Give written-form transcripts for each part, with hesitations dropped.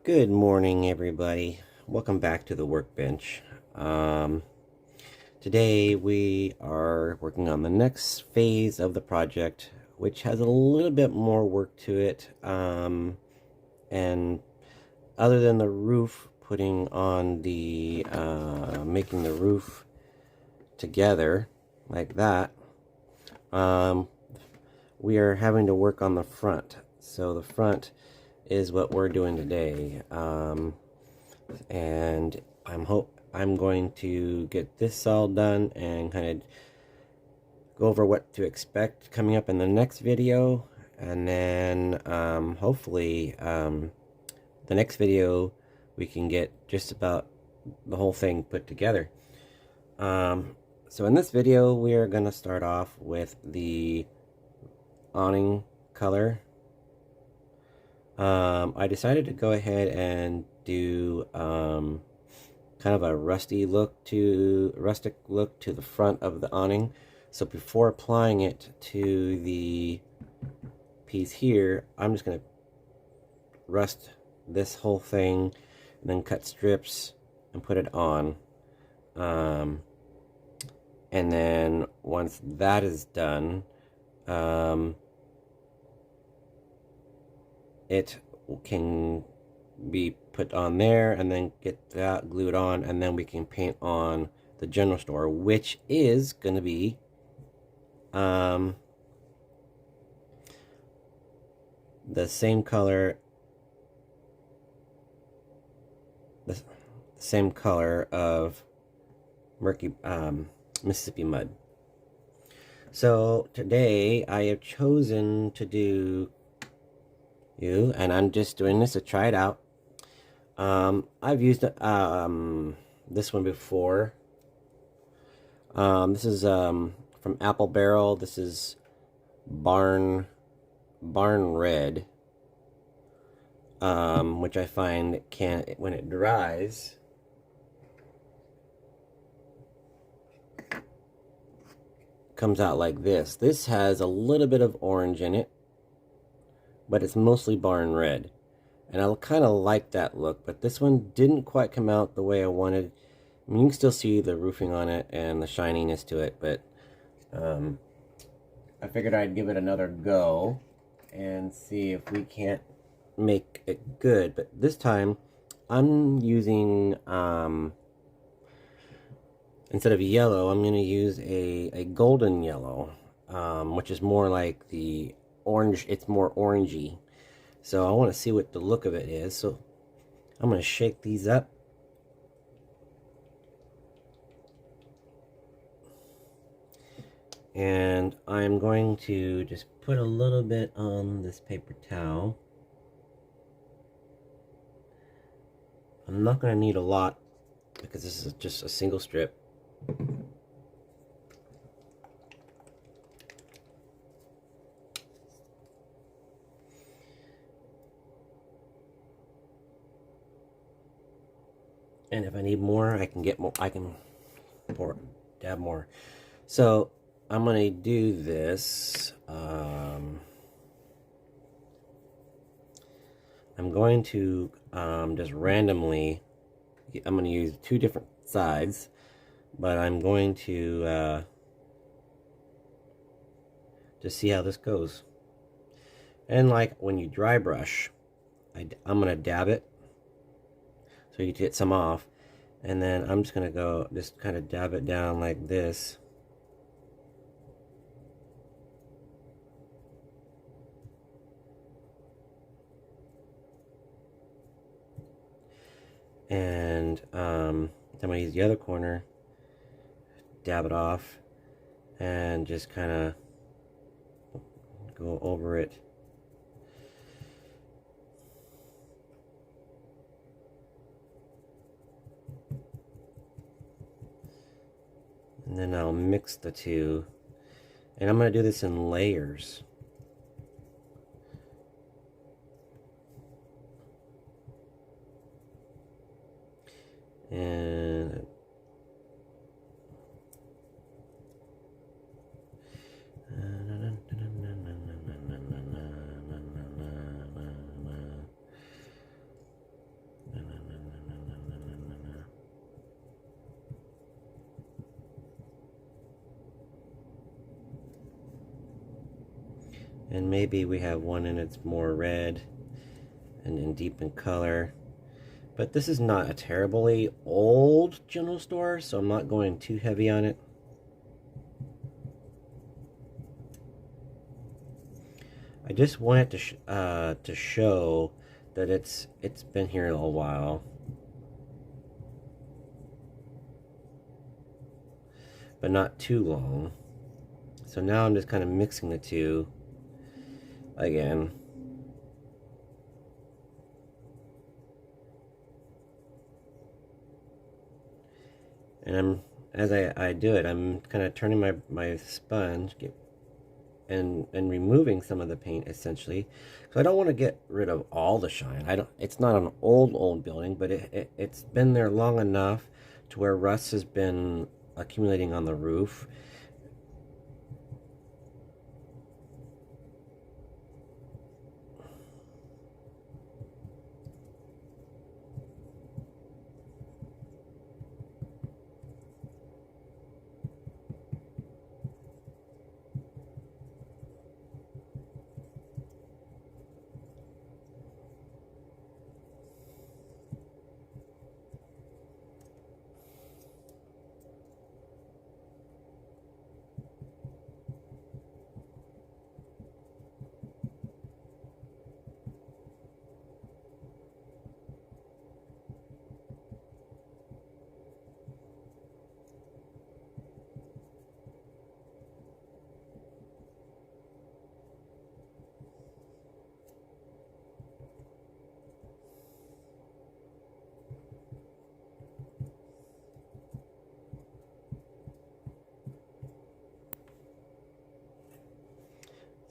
Good morning, everybody. Welcome back to the workbench. Today we are working on the next phase of the project, which has a little bit more work to it. And other than the roof, putting on the making the roof together like that, we are having to work on the front. So the front is what we're doing today. And I'm going to get this all done and kind of go over what to expect coming up in the next video, and then hopefully the next video we can get just about the whole thing put together. So in this video we are going to start off with the awning color. I decided to go ahead and do kind of a rustic look to the front of the awning. So before applying it to the piece here, I'm just going to rust this whole thing and then cut strips and put it on. And then once that is done, it can be put on there and then get that glued on, and then we can paint on the general store, which is going to be the same color, the same color of murky Mississippi mud. So today I have chosen to do and I'm just doing this to try it out. I've used this one before. This is from Apple Barrel. This is Barn Red, which I find when it dries, comes out like this. This has a little bit of orange in it, but it's mostly Barn Red. And I kind of like that look, but this one didn't quite come out the way I wanted. I mean, you can still see the roofing on it and the shininess to it, but I figured I'd give it another go and see if we can't make it good. But this time, I'm using, instead of yellow, I'm going to use a golden yellow, which is more like the orange. It's more orangey. So I want to see what the look of it is. So I'm going to shake these up. And I'm going to just put a little bit on this paper towel. I'm not going to need a lot because this is just a single strip. And if I need more, I can get more. I can dab more. So I'm gonna do this. I'm going to just randomly. I'm gonna use two different sides, but I'm going to just see how this goes. And like when you dry brush, I'm gonna dab it so you get some off, and then I'm just gonna go just kind of dab it down like this. And I'm gonna use the other corner, dab it off, and just kind of go over it. And then I'll mix the two. And I'm going to do this in layers. And And maybe we have one and it's more red and then deep in color. But this is not a terribly old general store, so I'm not going too heavy on it. I just wanted to show that it's been here a little while. But not too long. So now I'm just kind of mixing the two again. And as I do it, I'm kind of turning my sponge and removing some of the paint essentially. So I don't want to get rid of all the shine. It's not an old building, but it's been there long enough to where rust has been accumulating on the roof.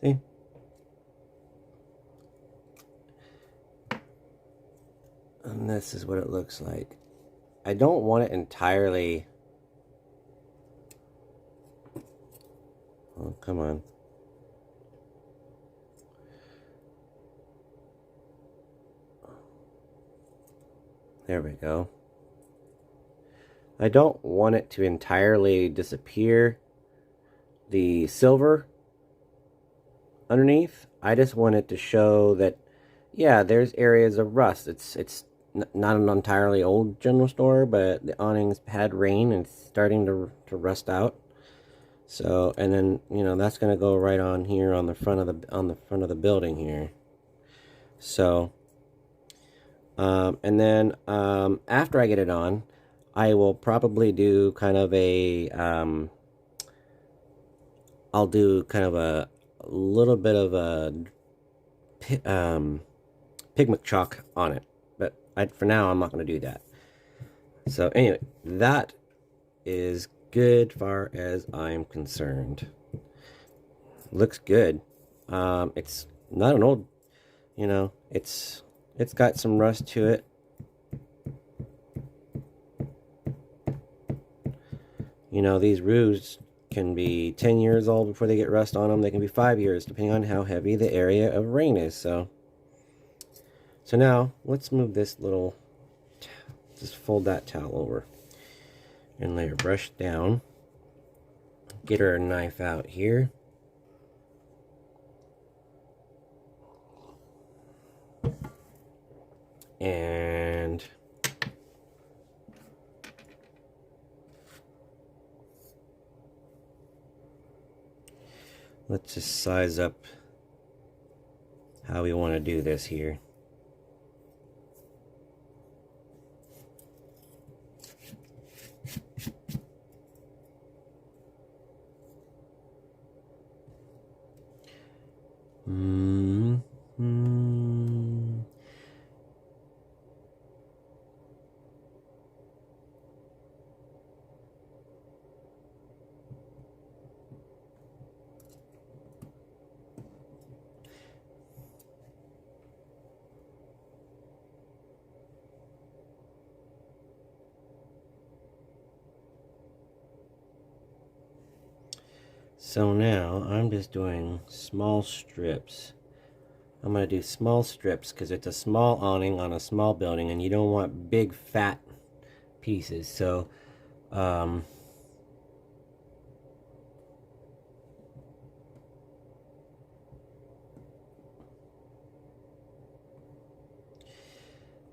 See? And this is what it looks like. I don't want it entirely... Oh, come on. There we go. I don't want it to entirely disappear, the silver underneath. I just want it to show that, yeah, there's areas of rust. It's not an entirely old general store, but the awnings had rain and it's starting to rust out. So, and then, you know, that's going to go right on here on the front of the building here. So, and then after I get it on, I will probably do kind of a I'll do kind of a little bit of a pigment chalk on it, but for now I'm not going to do that. So anyway, that is good far as I'm concerned. Looks good. It's not an old, you know, it's got some rust to it. You know, these roofs can be 10 years old before they get rust on them. They can be 5 years, depending on how heavy the area of rain is. So now, let's move this little, just fold that towel over. And lay our brush down. Get our knife out here. And let's just size up how we want to do this here. So now I'm just doing small strips. I'm going to do small strips because it's a small awning on a small building and you don't want big fat pieces. So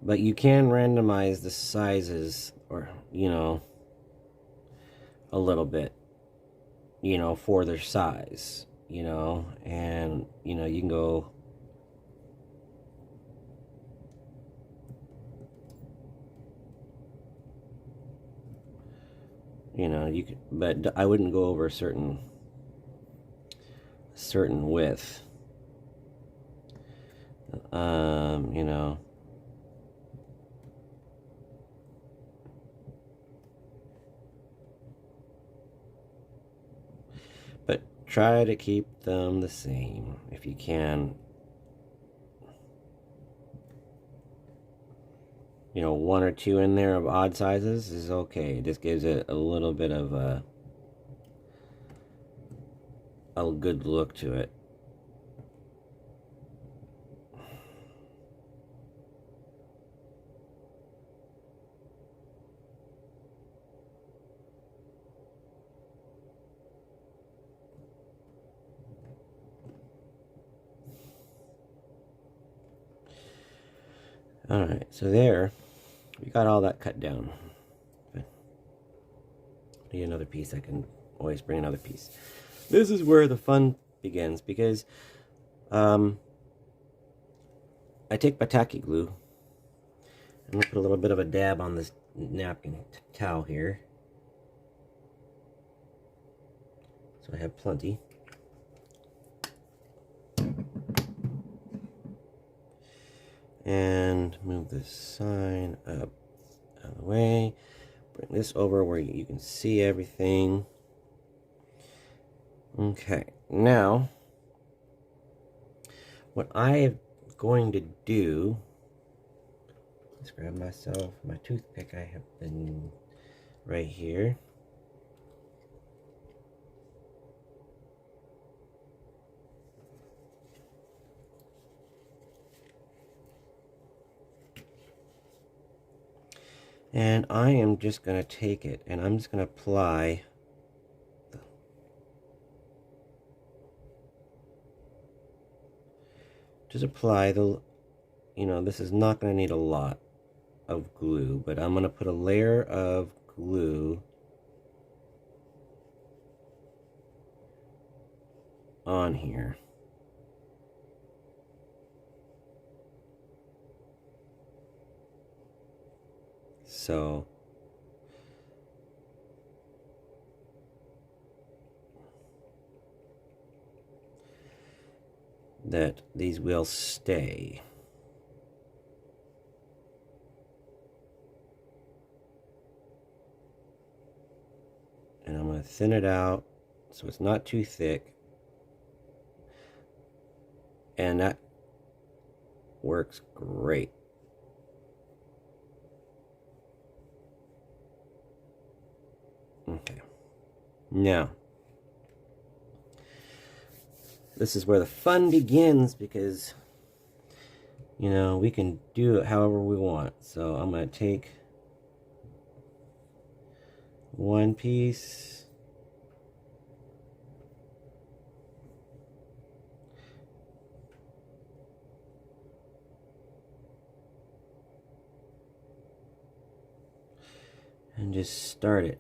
But you can randomize the sizes, or, you know, a little bit, you know, for their size, you know, and, you know, you can go, you know, you could, but I wouldn't go over a certain width, you know. But try to keep them the same if you can. You know, one or two in there of odd sizes is okay. It just gives it a little bit of a good look to it. Alright, so there, we got all that cut down. But need another piece. I can always bring another piece. This is where the fun begins, because I take my tacky glue. I'm going to put a little bit of a dab on this napkin towel here. So I have plenty. And move this sign up out of the way. Bring this over where you can see everything. Okay, now what I am going to do, let's grab myself my toothpick. I have been right here. And I am just going to take it and I'm just going to apply the, you know, this is not going to need a lot of glue, but I'm going to put a layer of glue on here. So that these will stay. And I'm going to thin it out so it's not too thick. And that works great. Okay. Now, this is where the fun begins, because, you know, we can do it however we want. So I'm going to take one piece, and just start it.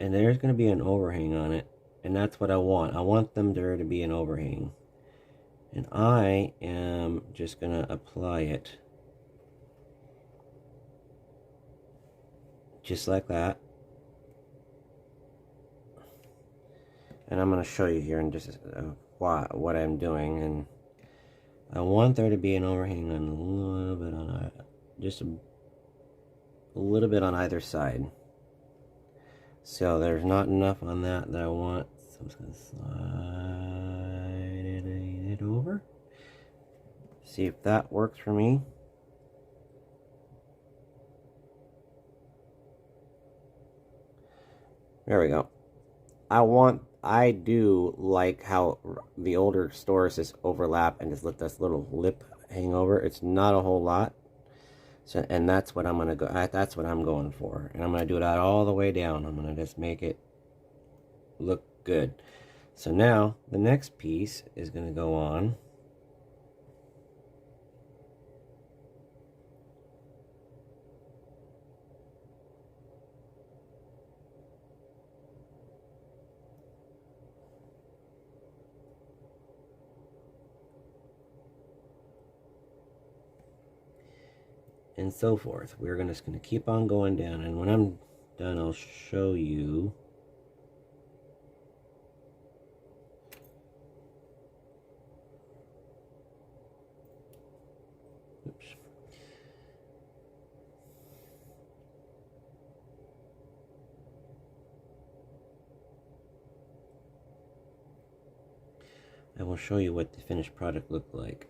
And there's going to be an overhang on it, and that's what I want. I want there to be an overhang. And I am just going to apply it just like that. And I'm going to show you here in just what I'm doing. And I want there to be an overhang on a little bit on just a little bit on either side. So there's not enough on that I want. So I'm just going to slide it over. See if that works for me. There we go. I do like how the older stores just overlap and just let this little lip hang over. It's not a whole lot. So, and that's what I'm gonna go. That's what I'm going for, and I'm gonna do it out all the way down. I'm gonna just make it look good. So now the next piece is gonna go on. and so forth. We're just going to keep on going down, and when I'm done, I'll show you. Oops. I will show you what the finished product looked like.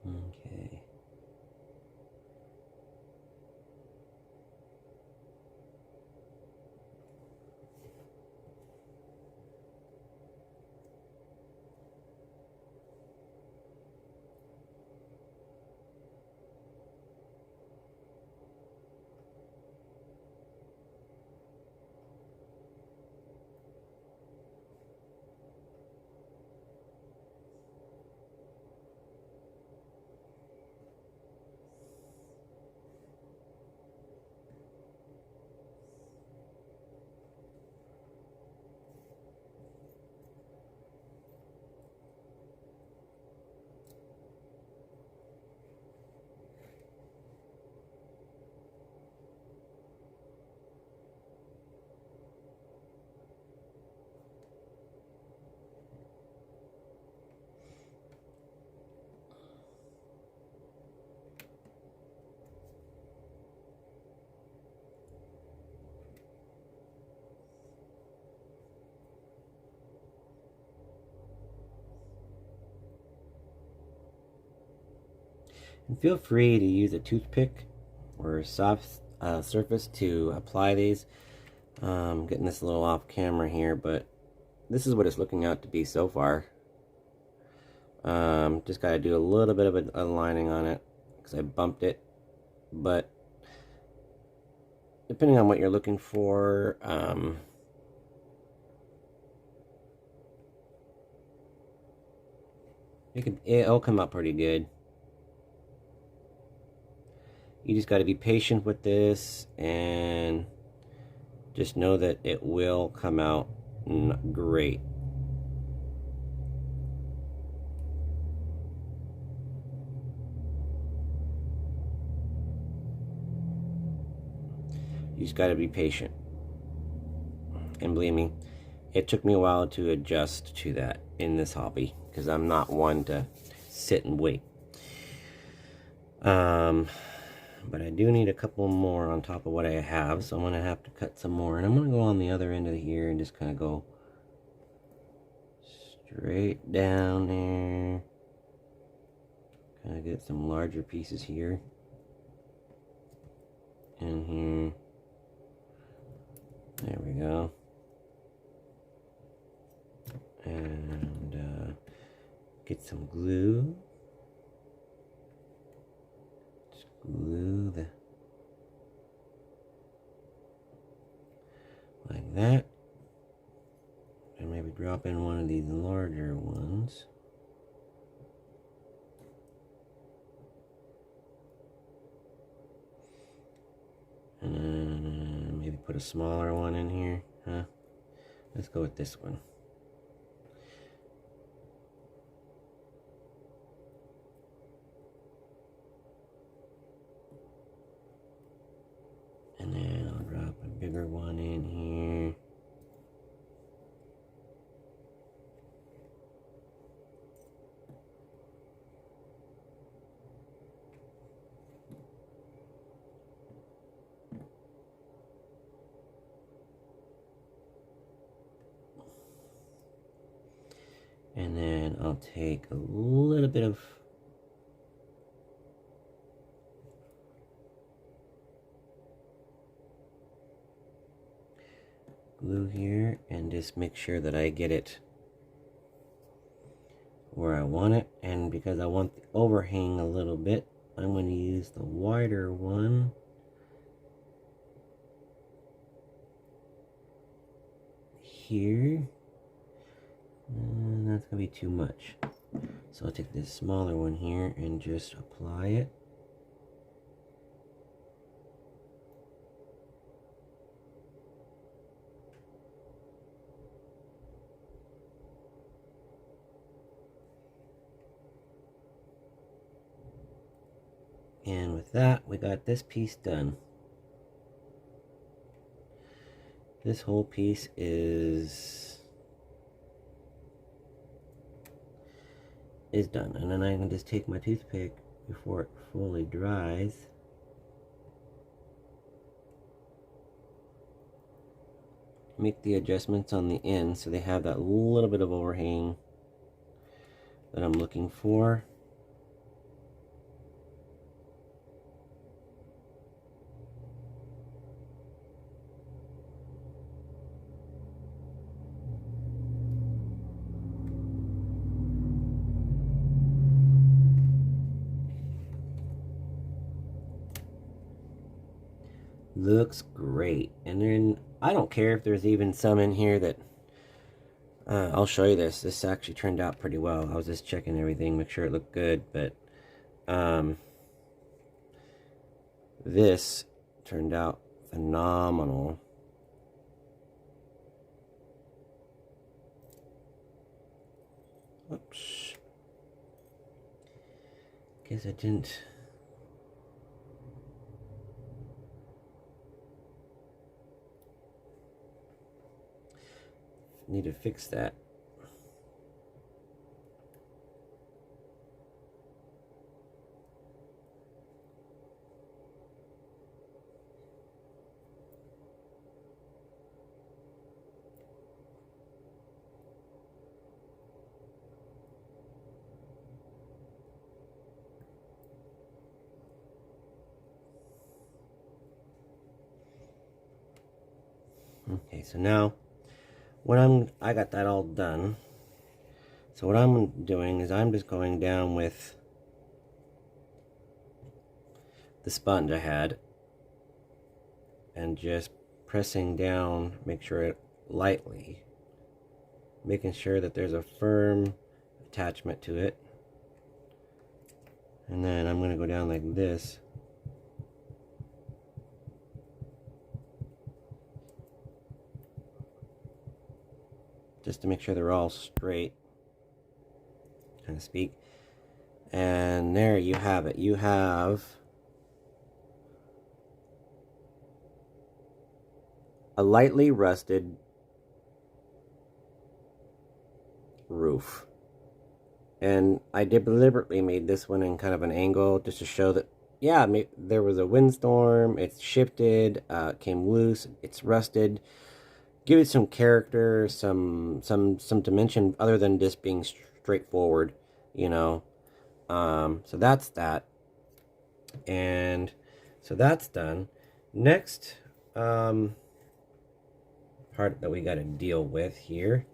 Okay. And feel free to use a toothpick or a soft surface to apply these. Getting this a little off camera here, but this is what it's looking out to be so far. Just got to do a little bit of an aligning on it because I bumped it, but depending on what you're looking for, it'll come out pretty good. You just got to be patient with this and just know that it will come out great. You just got to be patient. And believe me, it took me a while to adjust to that in this hobby because I'm not one to sit and wait. But I do need a couple more on top of what I have, so I'm going to have to cut some more. And I'm going to go on the other end of here and just kind of go straight down there. Kind of get some larger pieces here. And here. There we go. And get some glue. Just glue the like that. And maybe drop in one of these larger ones. And then maybe put a smaller one in here, huh? Let's go with this one. And then I'll drop a bigger one in here. And then I'll take a little bit of glue here and just make sure that I get it where I want it. And because I want the overhang a little bit, I'm going to use the wider one here. And that's going to be too much. So I'll take this smaller one here and just apply it. And with that, we got this piece done. This whole piece is done. And then I can just take my toothpick before it fully dries. Make the adjustments on the end so they have that little bit of overhang that I'm looking for. Looks great. And then I don't care if there's even some in here that I'll show you this. This actually turned out pretty well. I was just checking everything, make sure it looked good, but this turned out phenomenal. Oops. Guess I didn't. Need to fix that. Okay, so now I got that all done. So what I'm doing is I'm just going down with the sponge I had and just pressing down, make sure it lightly, making sure that there's a firm attachment to it. And then I'm going to go down like this. Just to make sure they're all straight, kind of speak. And there you have it. You have a lightly rusted roof. And I deliberately made this one in kind of an angle just to show that, yeah, there was a windstorm, it's shifted, came loose, it's rusted. Give it some character, some dimension other than just being straightforward, you know. So that's that. And so that's done. Next part that we got to deal with here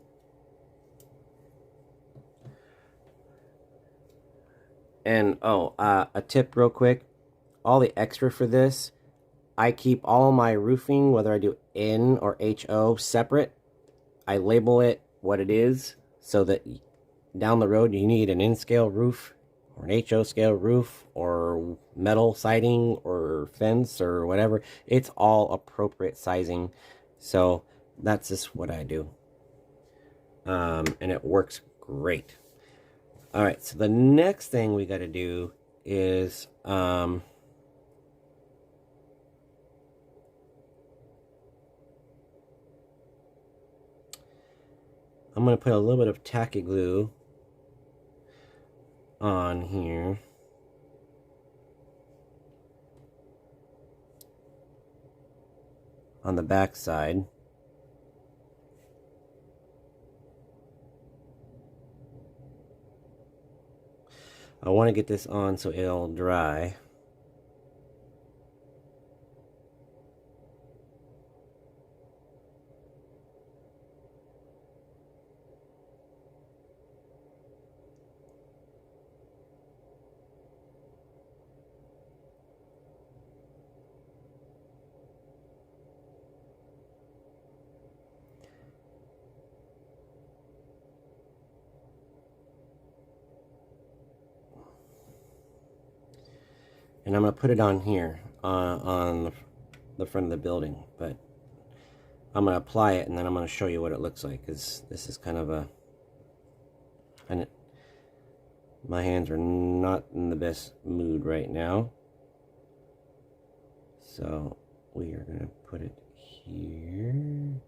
and a tip real quick, all the extra for this, I keep all my roofing, whether I do N or HO, separate. I label it what it is so that down the road you need an N-scale roof or an HO scale roof or metal siding or fence or whatever. It's all appropriate sizing. So that's just what I do. And it works great. All right, so the next thing we got to do is I'm going to put a little bit of tacky glue on here. On the back side. I want to get this on so it'll dry. And I'm going to put it on here, on the front of the building. But I'm going to apply it, and then I'm going to show you what it looks like. Because this is kind of a... And my hands are not in the best mood right now. So we are going to put it here.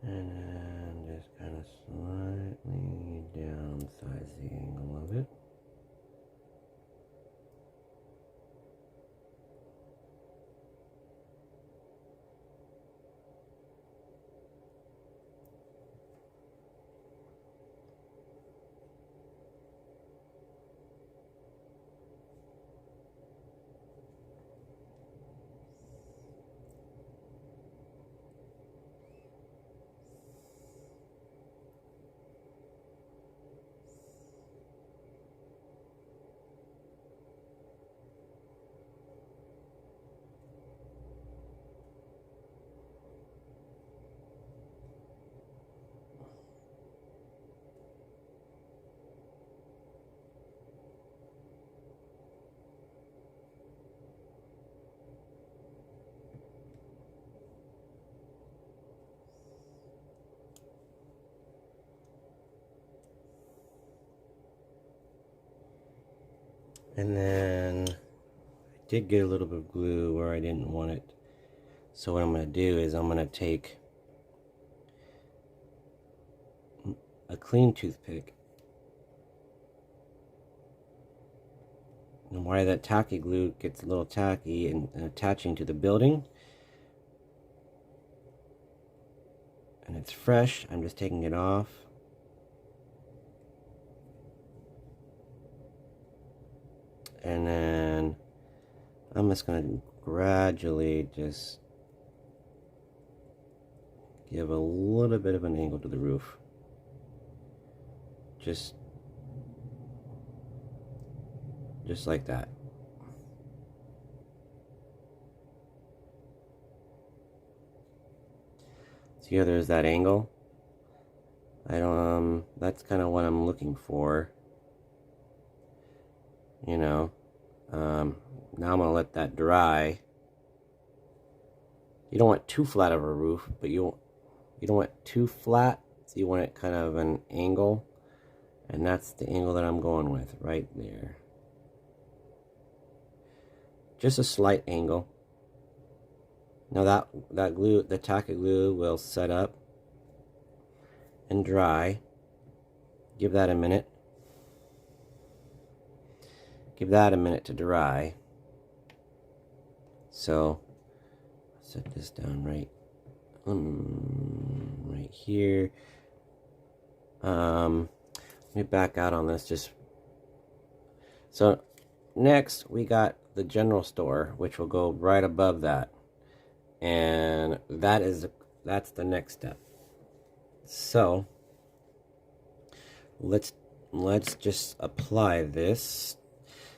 And then just kind of slightly downsize the angle of it. And then I did get a little bit of glue where I didn't want it. So what I'm going to do is I'm going to take a clean toothpick. And why that tacky glue gets a little tacky and attaching to the building. And it's fresh. I'm just taking it off. And then I'm just going to gradually just give a little bit of an angle to the roof. Just like that. See how there's that angle? That's kind of what I'm looking for. You know, now I'm gonna let that dry. You don't want too flat of a roof, but you don't want too flat, so you want it kind of an angle, and that's the angle that I'm going with right there. Just a slight angle. Now that glue, the tacky glue, will set up and dry. Give that a minute. Give that a minute to dry. So set this down right here. Let me back out on this. So next we got the general store, which will go right above that, and that's the next step. So let's just apply this.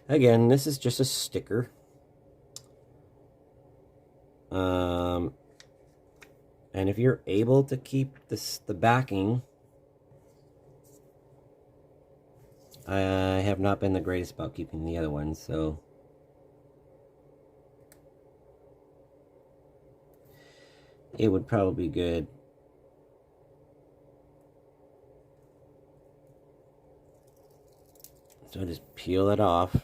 Again, this is just a sticker. And if you're able to keep the backing, I have not been the greatest about keeping the other ones, so it would probably be good. So just peel it off.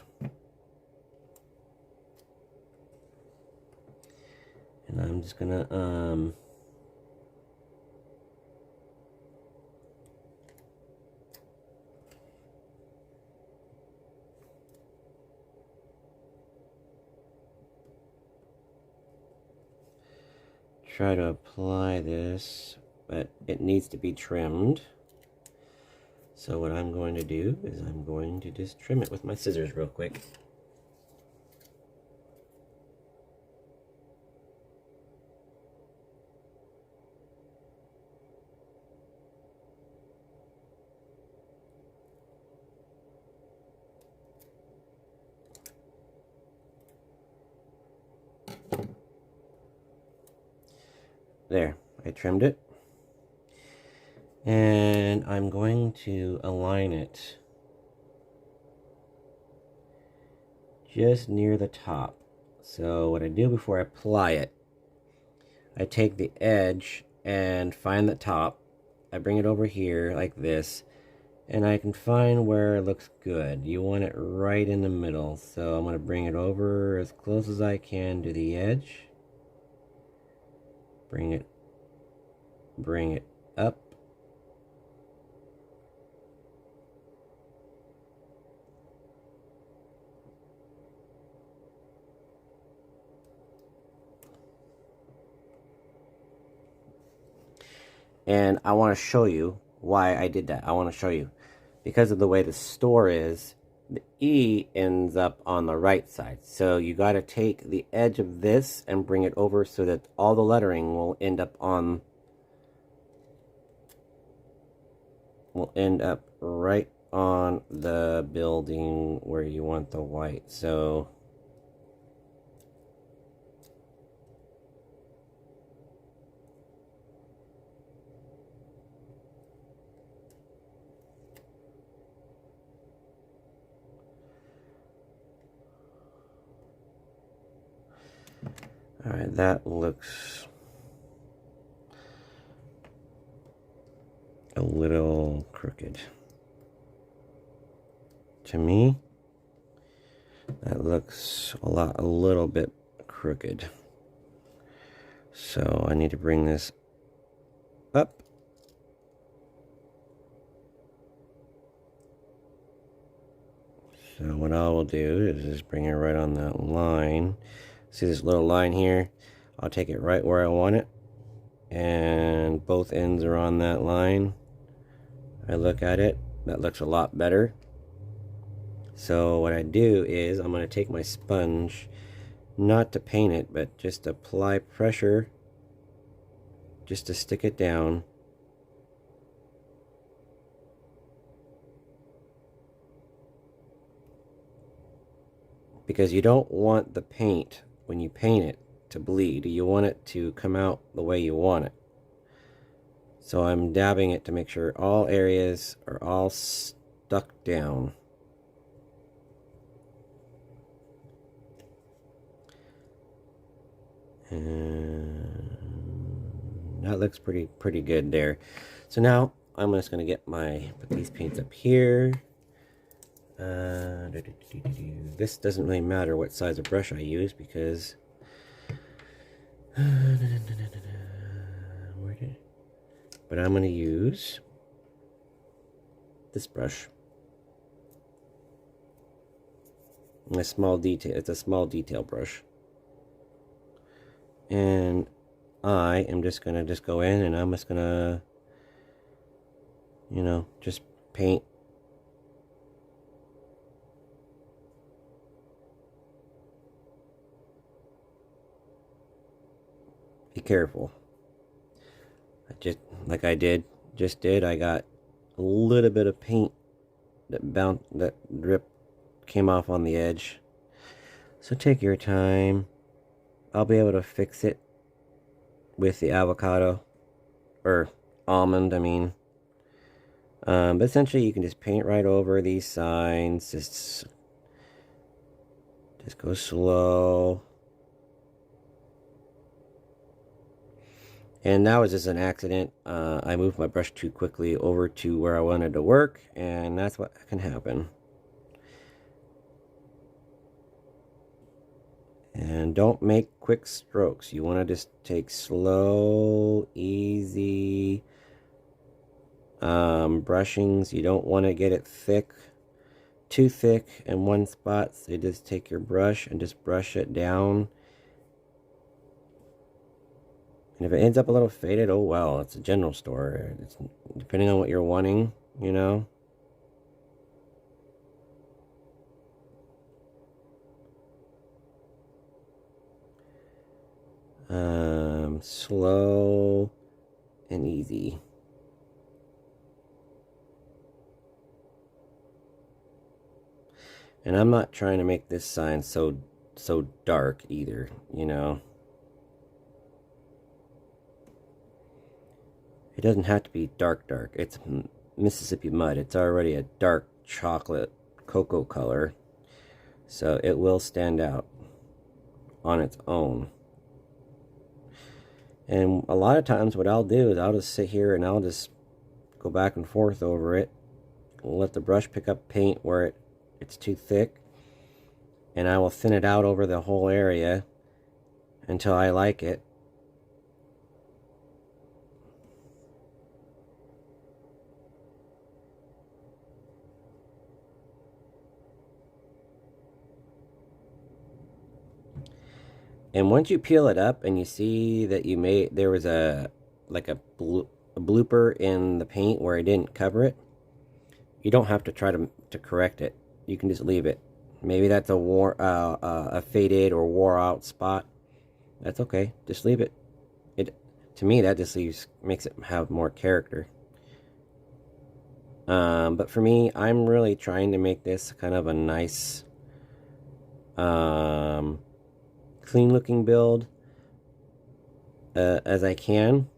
And I'm just gonna try to apply this, but it needs to be trimmed. So what I'm going to do is I'm going to just trim it with my scissors real quick. There, I trimmed it. And I'm going to align it just near the top. So what I do before I apply it, I take the edge and find the top. I bring it over here like this, and I can find where it looks good. You want it right in the middle. So I'm going to bring it over as close as I can to the edge. Bring it up. And I want to show you why I did that. I want to show you. Because of the way the store is, the E ends up on the right side. So you got to take the edge of this and bring it over so that all the lettering will end up right on the building where you want the white. So all right, that looks a little crooked. To me, that looks a little bit crooked. So I need to bring this up. So what I will do is just bring it right on that line. See this little line here? I'll take it right where I want it. And both ends are on that line. I look at it. That looks a lot better. So what I do is I'm going to take my sponge, not to paint it, but just apply pressure, just to stick it down. Because you don't want the paint, when you paint it, to bleed. You want it to come out the way you want it. So I'm dabbing it to make sure all areas are all stuck down. And that looks pretty good there. So now I'm just going to put these paints up here. This doesn't really matter what size of brush I use because but I'm going to use this brush. It's a small detail brush. And I am just going to go in and I'm just going to, just paint. Be careful. I got a little bit of paint that came off on the edge. So take your time. I'll be able to fix it with the avocado, or almond, I mean. But essentially you can just paint right over these signs. Just go slow. And that was just an accident. I moved my brush too quickly over to where I wanted to work, and that's what can happen. And don't make quick strokes. You want to just take slow, easy brushings. You don't want to get it too thick in one spot. So you just take your brush and just brush it down. And if it ends up a little faded, oh well, it's a general store. It's depending on what you're wanting, you know. Slow and easy. And I'm not trying to make this sign so dark either, you know. It doesn't have to be dark. It's Mississippi mud. It's already a dark chocolate cocoa color. So it will stand out on its own. And a lot of times what I'll do is I'll just sit here and I'll just go back and forth over it. Let the brush pick up paint where it's too thick. And I will thin it out over the whole area until I like it. And once you peel it up and you see that there was a blooper in the paint where I didn't cover it, you don't have to try to correct it. You can just leave it. Maybe that's a faded or wore out spot. That's okay. Just leave it. To me, that just makes it have more character. But for me, I'm really trying to make this kind of a nice, clean looking build as I can.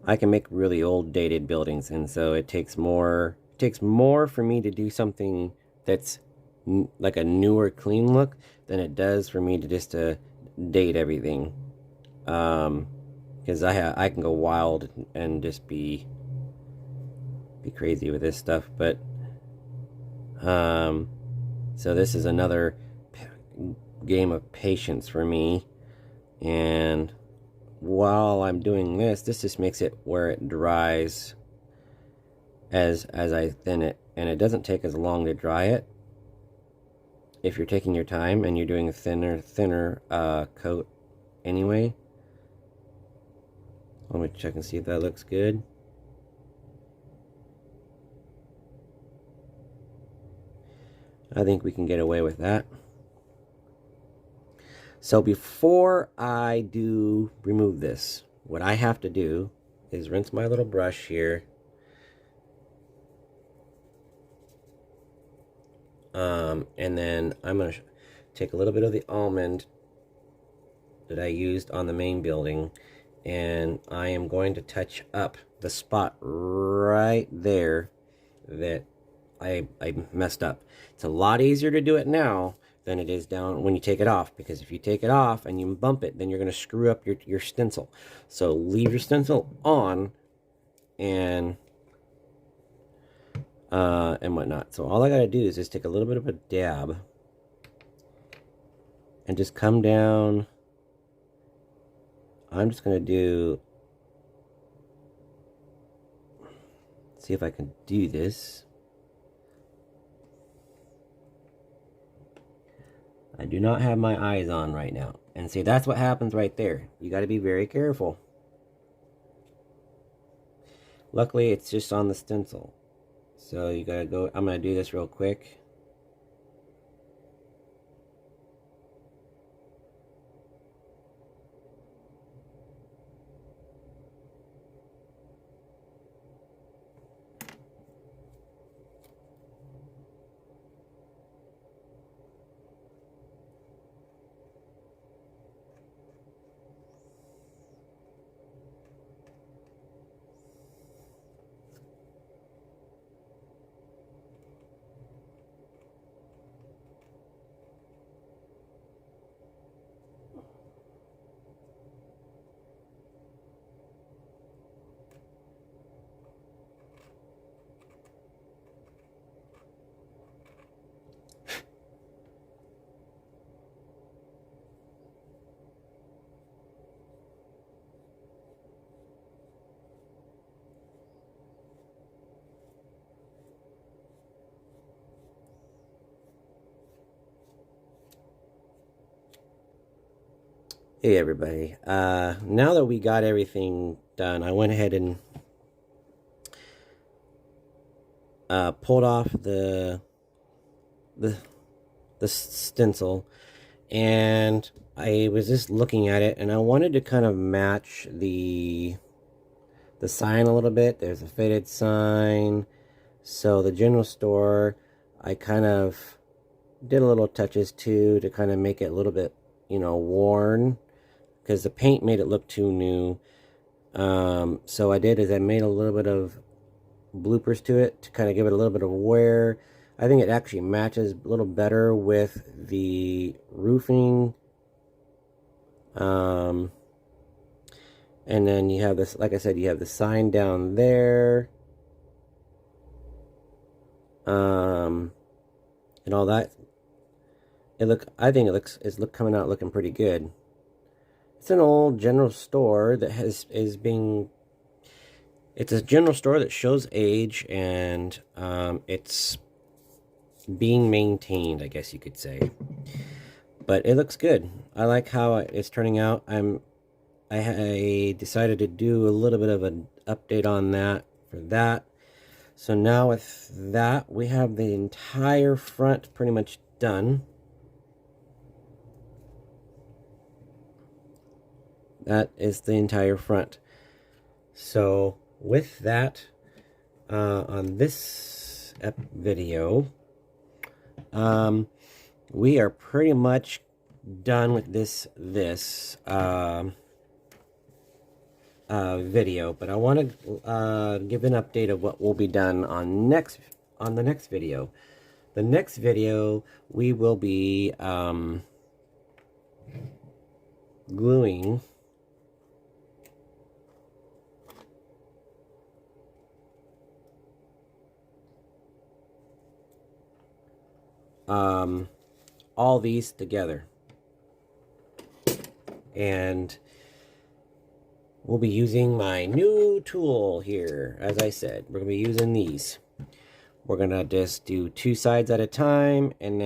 I can make really old dated buildings, and so it takes more for me to do something that's like a newer clean look than it does for me to just date everything, because I can go wild and just be crazy with this stuff. But so this is another game of patience for me, and while I'm doing this just makes it where it dries as I thin it, and it doesn't take as long to dry it if you're taking your time and you're doing a thinner coat anyway. Let me check and see if that looks good. I think we can get away with that. So before I do remove this, what I have to do is rinse my little brush here. And then I'm going to take a little bit of the almond that I used on the main building, and I am going to touch up the spot right there that I messed up. It's a lot easier to do it now than it is down when you take it off, because if you take it off and you bump it, then you're going to screw up your stencil. So leave your stencil on and whatnot. So all I got to do is just take a little bit of a dab and just come down. I'm just going to see if I can do this. I do not have my eyes on right now. And see, that's what happens right there. You got to be very careful. Luckily, it's just on the stencil. So you got to go, I'm going to do this real quick. Hey everybody, now that we got everything done, I went ahead and pulled off the stencil, and I was just looking at it, and I wanted to kind of match the sign a little bit. There's a faded sign, so the general store, I kind of did a little touches too to kind of make it a little bit, you know, worn, because the paint made it look too new. So I did is I made a little bit of bloopers to it to kind of give it a little bit of wear. I think it actually matches a little better with the roofing. And then you have this, like I said, you have the sign down there. And all that. I think it's coming out looking pretty good. It's an old general store that it's a general store that shows age, and it's being maintained, I guess you could say. But it looks good. I like how it's turning out. I decided to do a little bit of an update on that for that. So now with that, we have the entire front pretty much done. That is the entire front. So with that, on this video, we are pretty much done with this video, but I want to give an update of what will be done on the next video. The next video, we will be gluing all these together, and we'll be using my new tool here. As I said, we're gonna be using these. We're gonna just do 2 sides at a time, and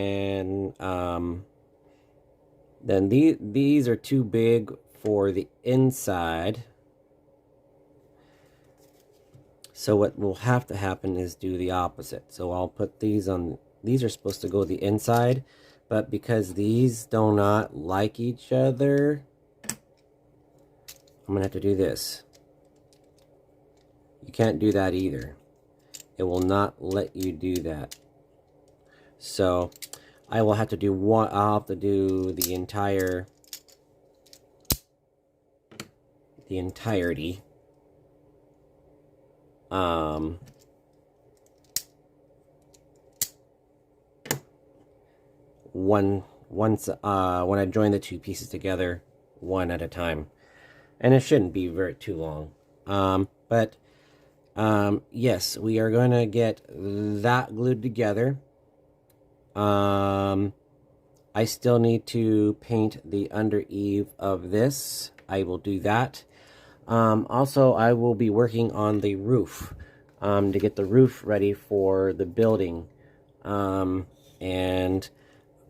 then these are too big for the inside. So what will have to happen is do the opposite. So I'll put these on. These are supposed to go the inside, but because these do not like each other, I'm gonna have to do this. You can't do that either. It will not let you do that. So I will have to do one. I'll have to do the entirety. Once when I join the 2 pieces together, one at a time, and it shouldn't be too long. But yes, we are going to get that glued together. I still need to paint the under eave of this. I will do that. Also, I will be working on the roof to get the roof ready for the building. And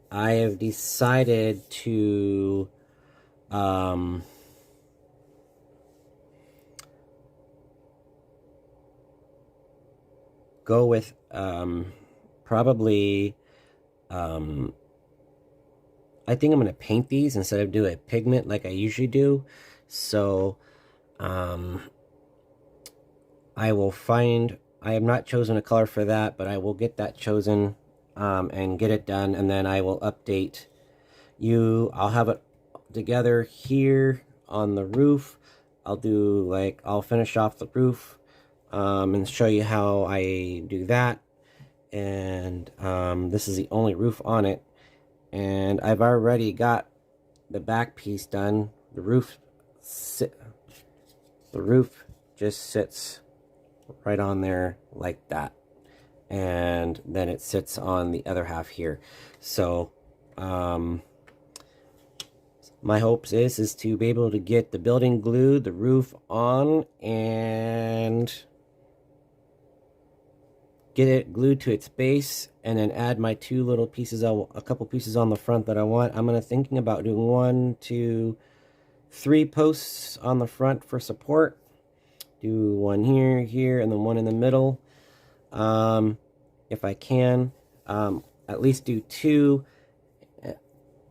I have decided to go with probably I think I'm going to paint these instead of do a pigment like I usually do. So I have not chosen a color for that, but I will get that chosen and get it done, and then I will update you. I'll have it together here on the roof. I'll finish off the roof and show you how I do that. And this is the only roof on it, and I've already got the back piece done. The roof just sits right on there like that, and then it sits on the other half here. So my hopes is to be able to get the building glued, the roof on, and get it glued to its base, and then add my 2 little pieces, a couple pieces on the front that I want. I'm thinking about doing 1, 2, 3 posts on the front for support. Do one here, here, and then one in the middle. If I can, at least do 2.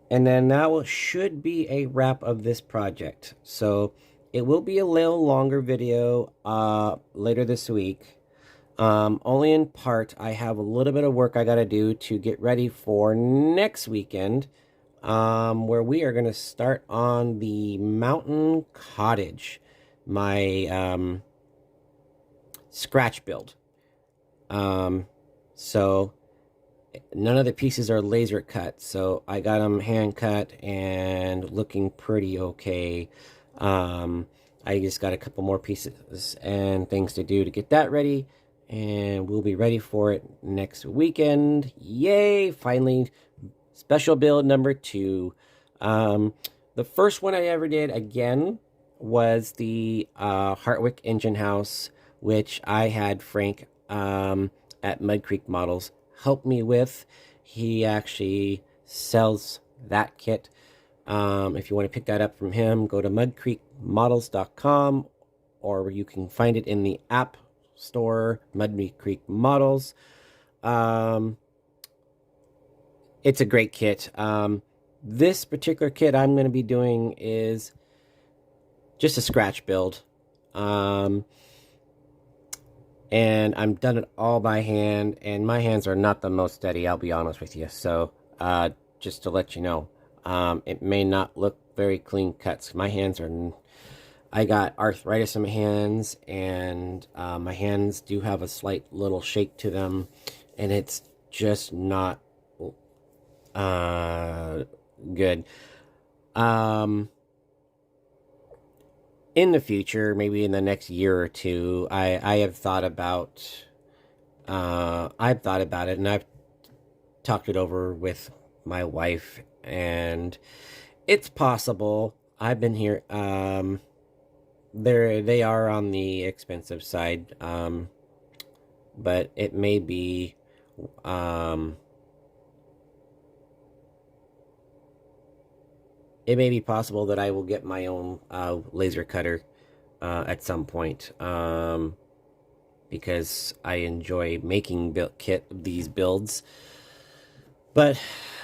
And then that should be a wrap of this project. So it will be a little longer video later this week. Only in part. I have a little bit of work I got to do to get ready for next weekend, where we are going to start on the mountain cottage, my scratch build. So none of the pieces are laser cut, so I got them hand cut and looking pretty okay. I just got a couple more pieces and things to do to get that ready, and we'll be ready for it next weekend. Yay! Finally, special build number 2. The first one I ever did, again, was the Hartwick engine house, which I had Frank at Mud Creek Models help me with. He actually sells that kit. If you want to pick that up from him, go to mudcreekmodels.com, or you can find it in the app store, Mud Creek Models. It's a great kit. This particular kit I'm going to be doing is just a scratch build. And I'm done it all by hand, and my hands are not the most steady, I'll be honest with you. So just to let you know, it may not look very clean cuts. My hands are, I got arthritis in my hands, and my hands do have a slight little shake to them, and it's just not good. In the future, maybe in the next year or 2, I have thought about, I've thought about it, and I've talked it over with my wife, and it's possible. I've been here, they are on the expensive side, but it may be, it may be possible that I will get my own laser cutter at some point, because I enjoy making these builds. But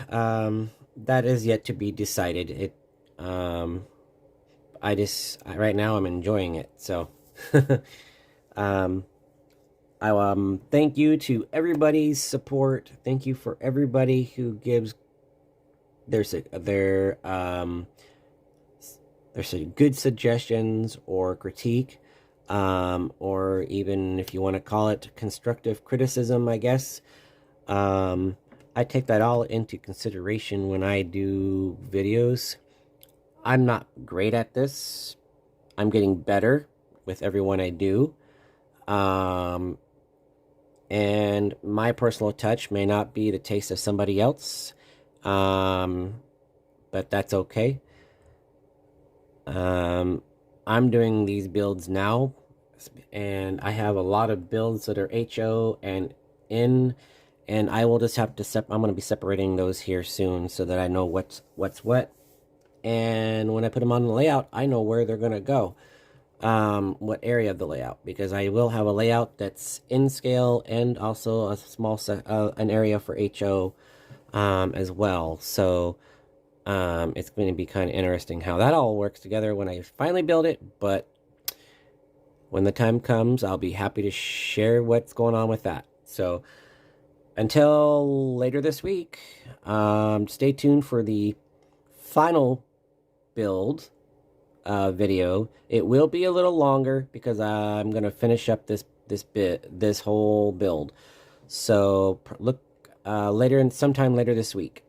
that is yet to be decided. Right now I'm enjoying it. So thank you to everybody's support. Thank you for everybody who gives there's good suggestions or critique, or even, if you want to call it, constructive criticism, I guess. I take that all into consideration when I do videos. I'm not great at this. I'm getting better with every one I do. And my personal touch may not be the taste of somebody else. But that's okay. I'm doing these builds now, and I have a lot of builds that are HO and in, and I will just have to I'm going to be separating those here soon so that I know what's what, and when I put them on the layout, I know where they're going to go, what area of the layout, because I will have a layout that's in scale and also a small an area for HO as well. So it's going to be kind of interesting how that all works together when I finally build it, but when the time comes, I'll be happy to share what's going on with that. So until later this week, stay tuned for the final build video. It will be a little longer because I'm going to finish up this whole build. So look sometime later this week.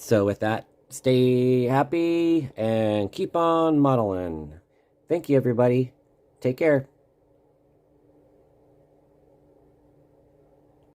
So with that, stay happy and keep on modeling. Thank you, everybody. Take care.